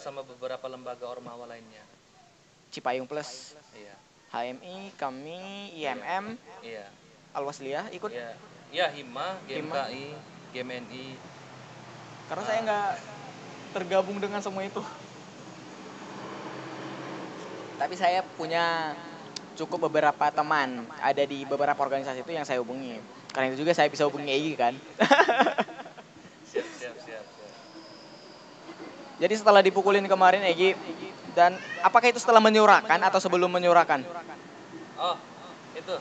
sama beberapa lembaga ormawa lainnya. Cipayung Plus, Iya. HMI, kami, Iya. IMM, Iya. Al-Wasliyah ikut. Iya. Ya, Hima, Hima. GMKI, GMNI. Karena saya nggak tergabung dengan semua itu. Tapi saya punya cukup beberapa teman ada di beberapa organisasi itu yang saya hubungi. Karena itu juga saya bisa hubungi Egy kan. Siap, siap, siap, siap. Jadi setelah dipukulin kemarin Egy, dan apakah itu setelah menyurahkan atau sebelum menyurahkan? Oh, itu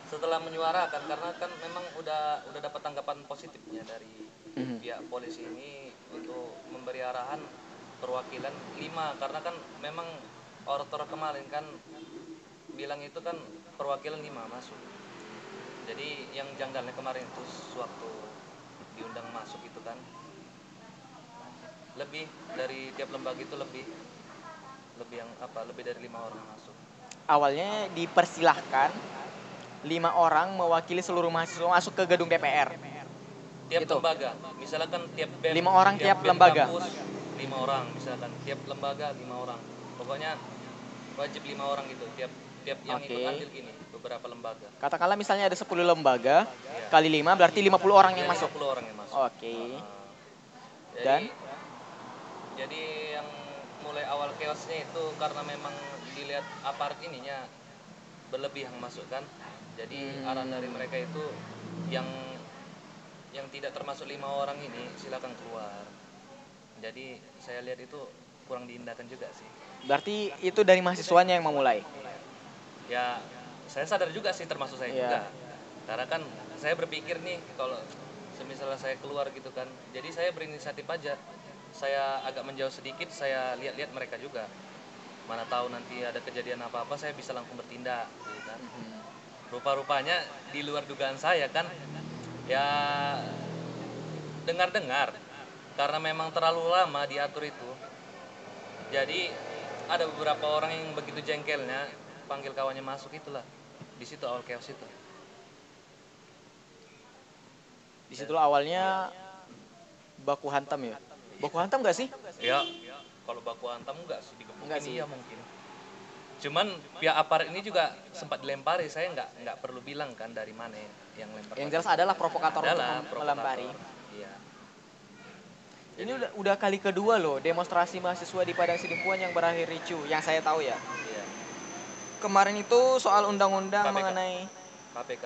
setelah menyuarakan, karena kan memang udah dapat tanggapan positifnya dari pihak polisi ini untuk memberi arahan perwakilan 5, karena kan memang orator kemarin kan bilang itu kan perwakilan 5 masuk. Jadi yang janggalnya kemarin itu sewaktu diundang masuk itu kan lebih dari tiap lembaga itu lebih dari 5 orang masuk. Awalnya dipersilahkan 5 orang mewakili seluruh mahasiswa masuk ke gedung DPR. Tiap Gitu. lembaga, misalkan tiap BEM, 5 orang tiap BEM lembaga. kampus 5 orang, misalkan tiap lembaga 5 orang. Pokoknya wajib 5 orang gitu. Tiap yang ikut andil gini, beberapa lembaga. Katakanlah misalnya ada 10 lembaga, kali 5 berarti 50 orang yang masuk. 50 orang yang masuk. Oke. Dan jadi yang mulai awal chaosnya itu karena memang dilihat aparat ininya berlebihan masuk kan. Jadi arahan dari mereka itu yang tidak termasuk 5 orang ini silakan keluar. Jadi saya lihat itu kurang diindahkan juga sih. Berarti itu dari mahasiswanya yang memulai. Ya, saya sadar juga sih, termasuk saya juga. Karena kan saya berpikir nih, kalau misalnya saya keluar gitu kan, jadi saya berinisiatif aja. Saya agak menjauh sedikit, saya lihat-lihat mereka juga. Mana tahu nanti ada kejadian apa-apa, saya bisa langsung bertindak gitu kan. Rupa-rupanya di luar dugaan saya kan, ya dengar-dengar karena memang terlalu lama diatur itu. Jadi ada beberapa orang yang begitu jengkelnya panggil kawannya masuk, itulah di situ awal chaos itu. Di situ awalnya baku hantam ya. Baku hantam gak sih? Ya, kalau baku hantam enggak sih, digebukin iya mungkin. Cuman pihak aparat ini juga sempat dilempari, saya nggak perlu bilang kan dari mana yang lempar. Yang jelas adalah provokator untuk melempari. Iya. Ini udah kali kedua loh demonstrasi mahasiswa di Padang Sidimpuan yang berakhir ricuh, yang saya tahu ya. Iya. Kemarin itu soal undang-undang mengenai KPK.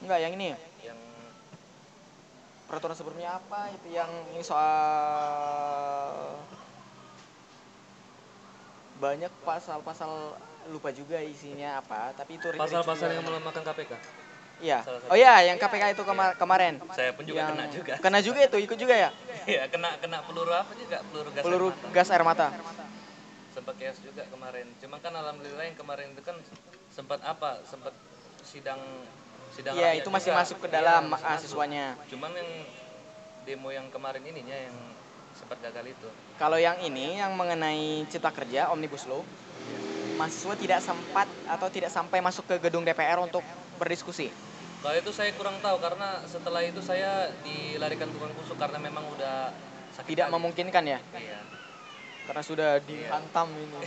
Enggak, yang ini. Yang peraturan sebelumnya apa itu, yang ini soal banyak pasal-pasal, lupa juga isinya apa, tapi itu pasal-pasal yang melemahkan KPK. Iya. Oh iya, yang KPK itu kemarin. Saya pun juga kena juga. Kena juga itu, ikut juga ya? Iya, kena peluru apa juga, peluru gas air mata. Sempat chaos juga kemarin. Cuma kan alhamdulillah yang kemarin itu kan sempat sidang iya, itu masih juga masuk ke dalam mahasiswanya. Cuman yang demo yang kemarin ininya yang sempat gagal itu. Kalau yang ini yang mengenai cipta kerja Omnibus Law, mahasiswa tidak sempat atau tidak sampai masuk ke gedung DPR untuk berdiskusi. Kalau itu saya kurang tahu, karena setelah itu saya dilarikan tukang tusuk karena memang udah sakit. Tidak memungkinkan ya? Iya. Karena sudah dihantam ini.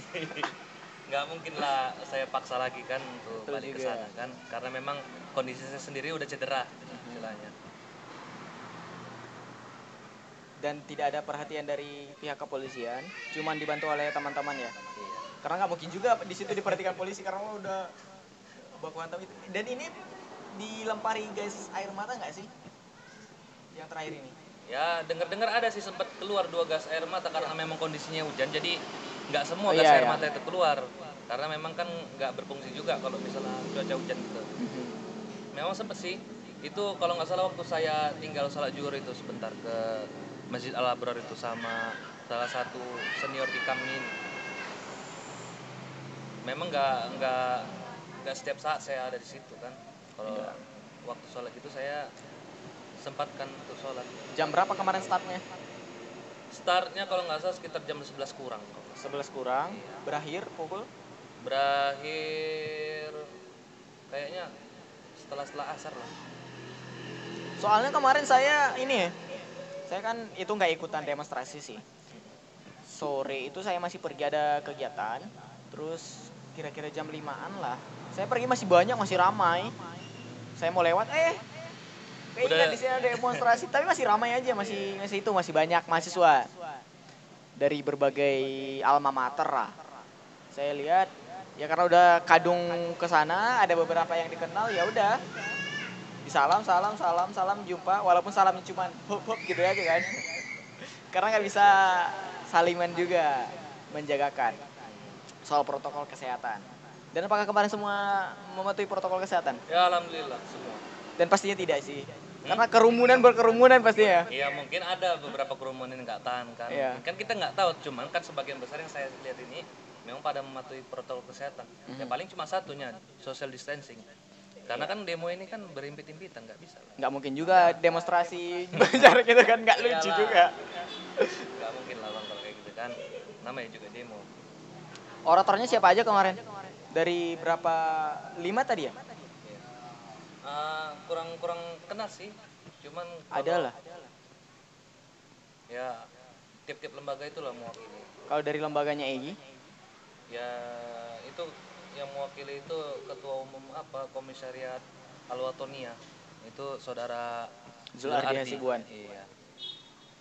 Nggak mungkin lah saya paksa lagi kan untuk balik ke sana kan, karena memang kondisi saya sendiri udah cedera istilahnya. Dan tidak ada perhatian dari pihak kepolisian, cuman dibantu oleh teman-teman ya. Iya. Karena nggak mungkin juga di situ diperhatikan polisi karena udah baku hantam itu. Dan ini dilempari gas air mata nggak sih? Yang terakhir ini? Ya dengar-dengar ada sih, sempat keluar 2 gas air mata karena memang kondisinya hujan, jadi nggak semua gas air mata itu keluar karena memang kan nggak berfungsi juga kalau misalnya cuaca hujan gitu. Memang sempat sih itu, kalau nggak salah waktu saya tinggal sholat zuhur itu sebentar ke Masjid Al Abrar itu sama salah satu senior di kami. Memang nggak setiap saat saya ada di situ kan. Kalau waktu sholat itu saya sempatkan untuk sholat. Jam berapa kemarin startnya? Startnya kalau nggak salah sekitar jam 11 kurang. 11 kurang, iya. Berakhir pukul? Berakhir kayaknya setelah asar lah. Soalnya kemarin saya ini Saya kan itu nggak ikutan demonstrasi sih. Sore itu saya masih pergi ada kegiatan. Terus kira-kira jam 5-an lah. Saya pergi masih banyak, masih ramai. Saya mau lewat, kayaknya di sini ada demonstrasi, tapi masih ramai aja, masih banyak mahasiswa dari berbagai alma mater lah. Saya lihat ya karena udah kadung ke sana, ada beberapa yang dikenal, ya udah salam jumpa, walaupun salamnya cuma hop hop gitu aja kan. Karena nggak bisa saliman juga, menjagakan soal protokol kesehatan. Dan apakah kemarin semua mematuhi protokol kesehatan? Ya alhamdulillah semua. Dan pastinya tidak sih. Karena berkerumunan pastinya. Iya mungkin ada beberapa kerumunan yang nggak tahan kan. Iya. Kan kita nggak tahu, cuman kan sebagian besar yang saya lihat ini memang pada mematuhi protokol kesehatan. Ya paling cuma satunya, social distancing. Karena kan demo ini kan berimpit-impitan, nggak bisa lah. Nggak mungkin juga demonstrasi jarak gitu kan, nggak lucu Iyalah. juga. Nggak mungkin lah bang kalau kayak gitu kan. Namanya juga demo. Oratornya siapa aja kemarin? Dari berapa? 5 tadi ya? Iya. Kurang kenal sih. Cuman Ada lah. ya tiap-tiap lembaga itulah mewakili. Kalau dari lembaganya Egi? Ya itu yang mewakili itu ketua umum komisariat Alwatonia itu saudara Zulardi Hasibuan. Iya,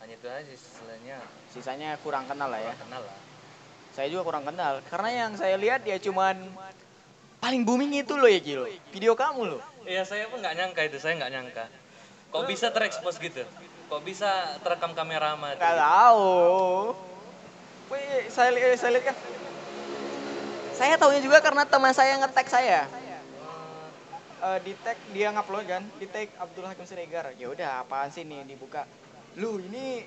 hanya itu aja istilahnya. Sisanya kurang kenal lah ya. Kurang kenal lah. Saya juga kurang kenal. Karena yang saya lihat ya cuman paling booming itu loh ya Gilo. Video kamu loh. Iya saya pun nggak nyangka itu, saya nggak nyangka. Kok bisa terekspos gitu? Kok bisa terekam kamera mati? Nggak tahu. Wih, saya lihat kan. Saya tahunya juga karena teman saya nge-tag saya. Di tag dia ngupload kan, di tag Abdul Hakim Siregar. Ya udah, apaan sih nih dibuka? Lu ini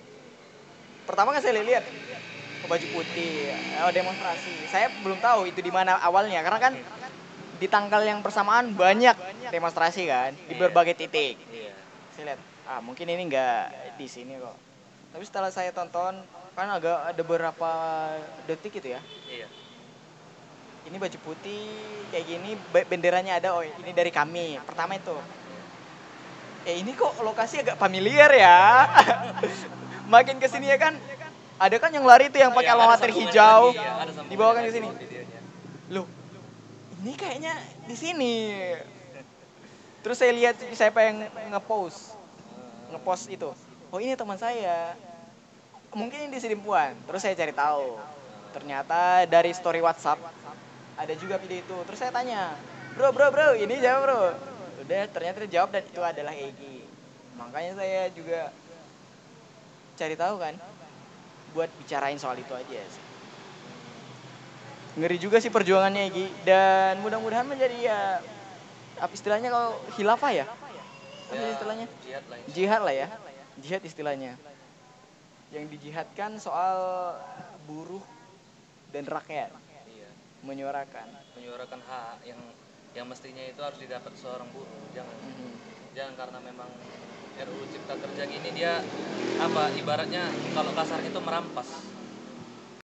pertama kan saya lihat baju putih, demonstrasi. Saya belum tahu itu di mana awalnya karena kan di tanggal yang bersamaan banyak demonstrasi kan di berbagai titik. Iya. Saya lihat, mungkin ini nggak di sini kok. Tapi setelah saya tonton kan agak ada beberapa detik gitu ya. Iya. Ini baju putih kayak gini, benderanya ada, ini dari kami. Pertama itu. Ini kok lokasi agak familiar ya. Makin kesini ya kan, ada kan yang lari tuh yang pakai alma mater hijau, dibawakan ke sini. Loh, ini kayaknya di sini. Terus saya lihat siapa yang ngepost itu. Oh ini teman saya. Mungkin ini di Sidimpuan. Terus saya cari tahu. Ternyata dari story WhatsApp ada juga video itu. Terus saya tanya, bro, ini siapa bro? Udah, ternyata dia jawab dan itu adalah Egi. Makanya saya juga cari tahu kan, buat bicarain soal itu aja sih. Ngeri juga sih perjuangannya Egi. Dan mudah-mudahan menjadi ya, apa istilahnya kalau khilafah ya? Apa istilahnya? Jihad lah ya. Jihad istilahnya. Yang dijihadkan soal buruh dan rakyat. Menyuarakan hak yang mestinya itu harus didapat seorang buruh. Jangan karena memang RUU Cipta Kerja gini dia ibaratnya kalau kasar itu merampas